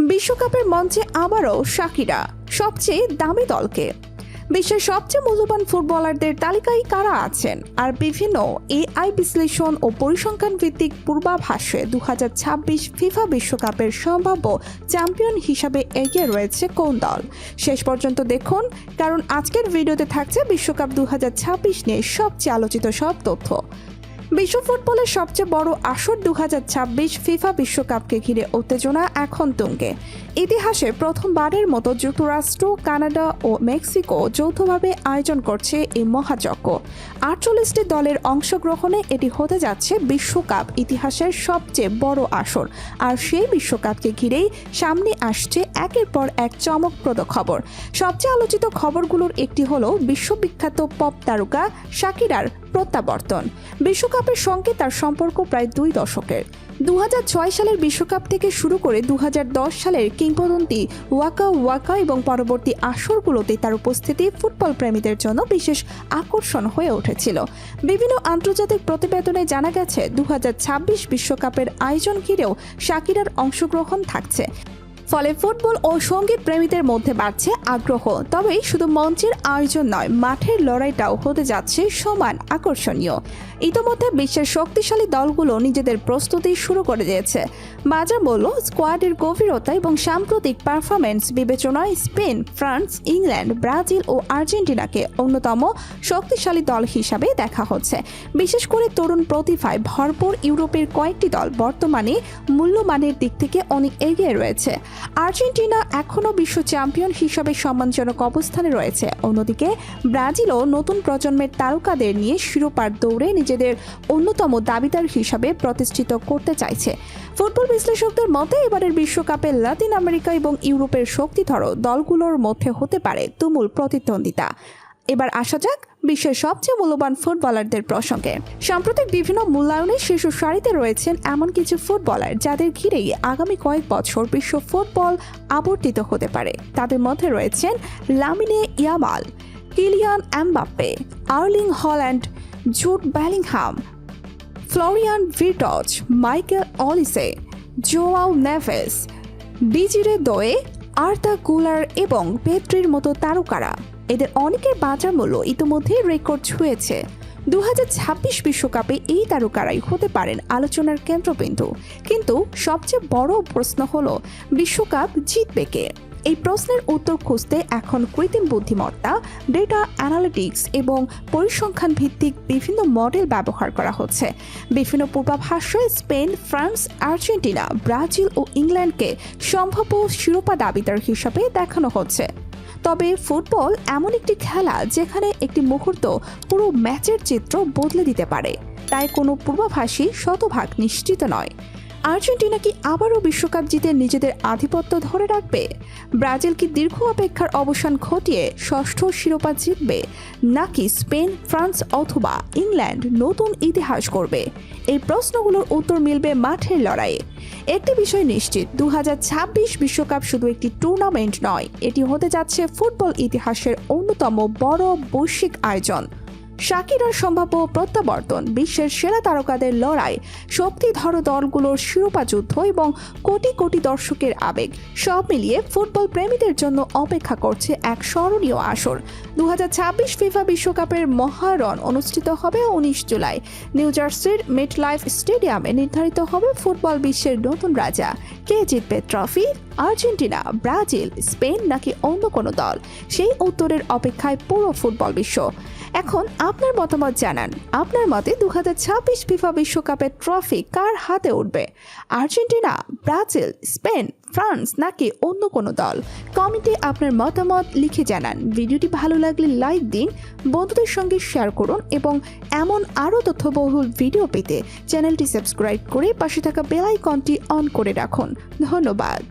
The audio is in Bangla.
বিশ্বকাপের মঞ্চে আবারও শাকিরা, সবচেয়ে দামি দলকে। বিশ্বের সবচেয়ে মূল্যবান ফুটবলারদের তালিকায় কারা আছেন, আর বিভিন্ন এআই বিশ্লেষণ ও পরিসংখ্যান ভিত্তিক পূর্বাভাসে 2026 ফিফা বিশ্বকাপের সম্ভাব্য চ্যাম্পিয়ন হিসাবে এগিয়ে রয়েছে কোন দল? শেষ পর্যন্ত দেখুন, কারণ আজকের ভিডিওতে থাকছে বিশ্বকাপ 2026 নিয়ে সবচেয়ে আলোচিত সব তথ্য। বিশ্ব ফুটবলের সবচেয়ে বড় আসর 2026 ফিফা বিশ্বকাপকে ঘিরে উত্তেজনা এখন তুঙ্গে। ইতিহাসে প্রথমবারের মতো যুক্তরাষ্ট্র, কানাডা ও মেক্সিকো যৌথভাবে আয়োজন করছে এই মহাযজ্ঞ। 48টি দলের অংশগ্রহণে এটি হতে যাচ্ছে বিশ্বকাপ ইতিহাসের সবচেয়ে বড় আসর। আর সেই বিশ্বকাপকে ঘিরেই সামনে আসছে একের পর এক চমকপ্রদ খবর। সবচেয়ে আলোচিত খবরগুলোর একটি হলো বিশ্ববিখ্যাত পপ তারকা শাকিরার প্রত্যাবর্তন। বিশ্বকাপের সঙ্গে তার সম্পর্ক প্রায় 2 দশকের। 2006 সালের বিশ্বকাপ থেকে শুরু করে 2010 সালের কিংবদন্তি ওয়াকা ওয়াকা এবং পরবর্তী আসরগুলোতে তার উপস্থিতি ফুটবল প্রেমীদের জন্য বিশেষ আকর্ষণ হয়ে উঠেছিল। বিভিন্ন আন্তর্জাতিক প্রতিবেদনে জানা গেছে 2026 বিশ্বকাপের আয়োজন ঘিরেও শাকিরার অংশগ্রহণ থাকছে। ফলে ফুটবল ও সঙ্গীত প্রেমীদের মধ্যে বাড়ছে আগ্রহ। তবে শুধু মঞ্চের আয়োজন নয়, মাঠের লড়াইটাও হতে যাচ্ছে সমান আকর্ষণীয়। ইতোমধ্যে বিশ্বের শক্তিশালী দলগুলো নিজেদের প্রস্তুতি শুরু করে দিয়েছে। বাজার মূল্য, স্কোয়াডের গভীরতা এবং সাম্প্রতিক পারফরমেন্স বিবেচনায় স্পেন, ফ্রান্স, ইংল্যান্ড, ব্রাজিল ও আর্জেন্টিনাকে অন্যতম শক্তিশালী দল হিসাবে দেখা হচ্ছে। বিশেষ করে তরুণ প্রতিভায় ভরপুর ইউরোপের কয়েকটি দল বর্তমানে মূল্যমানের দিক থেকে অনেক এগিয়ে রয়েছে। আর্জেন্টিনা এখনও বিশ্ব চ্যাম্পিয়ন হিসাবে সম্মানজনক অবস্থানে রয়েছে। অন্যদিকে ব্রাজিলও নতুন প্রজন্মের তারকাদের নিয়ে শিরোপার দৌড়ে নিজেদের অন্যতম দাবিদার হিসাবে প্রতিষ্ঠিত করতে চাইছে। ফুটবল বিশ্লেষকদের মতে এবারের বিশ্বকাপে লাতিন আমেরিকা এবং ইউরোপের শক্তিধর দলগুলোর মধ্যে হতে পারে তুমুল প্রতিদ্বন্দ্বিতা। এবার আসা যাক বিশ্বের সবচেয়ে মূল্যবান ফুটবলারদের প্রসঙ্গে। সাম্প্রতিক বিভিন্ন মূল্যায়নে শীর্ষ সারিতে রয়েছেন এমন কিছু ফুটবলার যাদের ঘিরেই আগামী কয়েক বছর বিশ্ব ফুটবল আবর্তিত হতে পারে। তাদের মধ্যে রয়েছেন Lamine Yamal, Kylian Mbappe, Erling Haaland, Jude Bellingham, Florian Wirtz, Michael Olise, Joao Neves, Desire Doue, Arda Guler এবং পেদ্রির মতো তারকারা। এদের অনেকের বাজার মূল্য ইতিমধ্যে রেকর্ড ছুঁয়েছে। 2026 বিশ্বকাপে এই তারকারাই হতে পারেন আলোচনার কেন্দ্রবিন্দু। কিন্তু সবচেয়ে বড় প্রশ্ন হলো, বিশ্বকাপ জিতবে কে? এই প্রশ্নের উত্তর খুঁজতে এখন কৃত্রিম বুদ্ধিমত্তা, ডেটা অ্যানালিটিক্স এবং পরিসংখ্যান ভিত্তিক বিভিন্ন মডেল ব্যবহার করা হচ্ছে। বিভিন্ন পূর্বাভাসে স্পেন, ফ্রান্স, আর্জেন্টিনা, ব্রাজিল ও ইংল্যান্ডকে সম্ভাব্য শিরোপা দাবিদার হিসাবে দেখানো হচ্ছে। তবে ফুটবল এমন একটি খেলা যেখানে একটি মুহূর্ত পুরো ম্যাচের চিত্র বদলে দিতে পারে, তাই কোনো পূর্বাভাসই শতভাগ নিশ্চিত নয়। আর্জেন্টিনা কি আবারও বিশ্বকাপ জিতে নিজেদের আধিপত্য ধরে রাখবে? ব্রাজিল কি দীর্ঘ অপেক্ষার অবসান ঘটিয়ে ষষ্ঠ শিরোপা জিতবে? নাকি স্পেন, ফ্রান্স অথবা ইংল্যান্ড নতুন ইতিহাস করবে? এই প্রশ্নগুলোর উত্তর মিলবে মাঠের লড়াইয়ে। একটি বিষয় নিশ্চিত, 2026 বিশ্বকাপ শুধু একটি টুর্নামেন্ট নয়, এটি হতে যাচ্ছে ফুটবল ইতিহাসের অন্যতম বড় বৈশ্বিক আয়োজন। শাকিরার সম্ভাব্য প্রত্যাবর্তন, বিশ্বের সেরা তারকাদের লড়াই, শক্তিধর দলগুলোর শিরোপা যুদ্ধ এবং কোটি কোটি দর্শকের আবেগ, সব মিলিয়ে ফুটবল প্রেমীদের জন্য অপেক্ষা করছে এক স্মরণীয় আসর। 2026 ফিফা বিশ্বকাপের মহারণ অনুষ্ঠিত হবে 19 জুলাই। নিউ জার্সির মেটলাইফ স্টেডিয়ামে নির্ধারিত হবে ফুটবল বিশ্বের নতুন রাজা। কে জিতবে ট্রফি? আর্জেন্টিনা, ব্রাজিল, স্পেন নাকি অন্য কোনো দল? সেই উত্তরের অপেক্ষায় পুরো ফুটবল বিশ্ব। এখন আপনার মতামত জানান। আপনার মতে 2026 ফিফা বিশ্বকাপের ট্রফি কার হাতে উঠবে? আর্জেন্টিনা, ব্রাজিল, স্পেন, ফ্রান্স নাকি অন্য কোনো দল? কমেন্টে আপনার মতামত লিখে জানান। ভিডিওটি ভালো লাগলে লাইক দিন, বন্ধুদের সঙ্গে শেয়ার করুন এবং এমন আরও তথ্যবহুল ভিডিও পেতে চ্যানেলটি সাবস্ক্রাইব করে পাশে থাকা বেল আইকনটি অন করে রাখুন। ধন্যবাদ।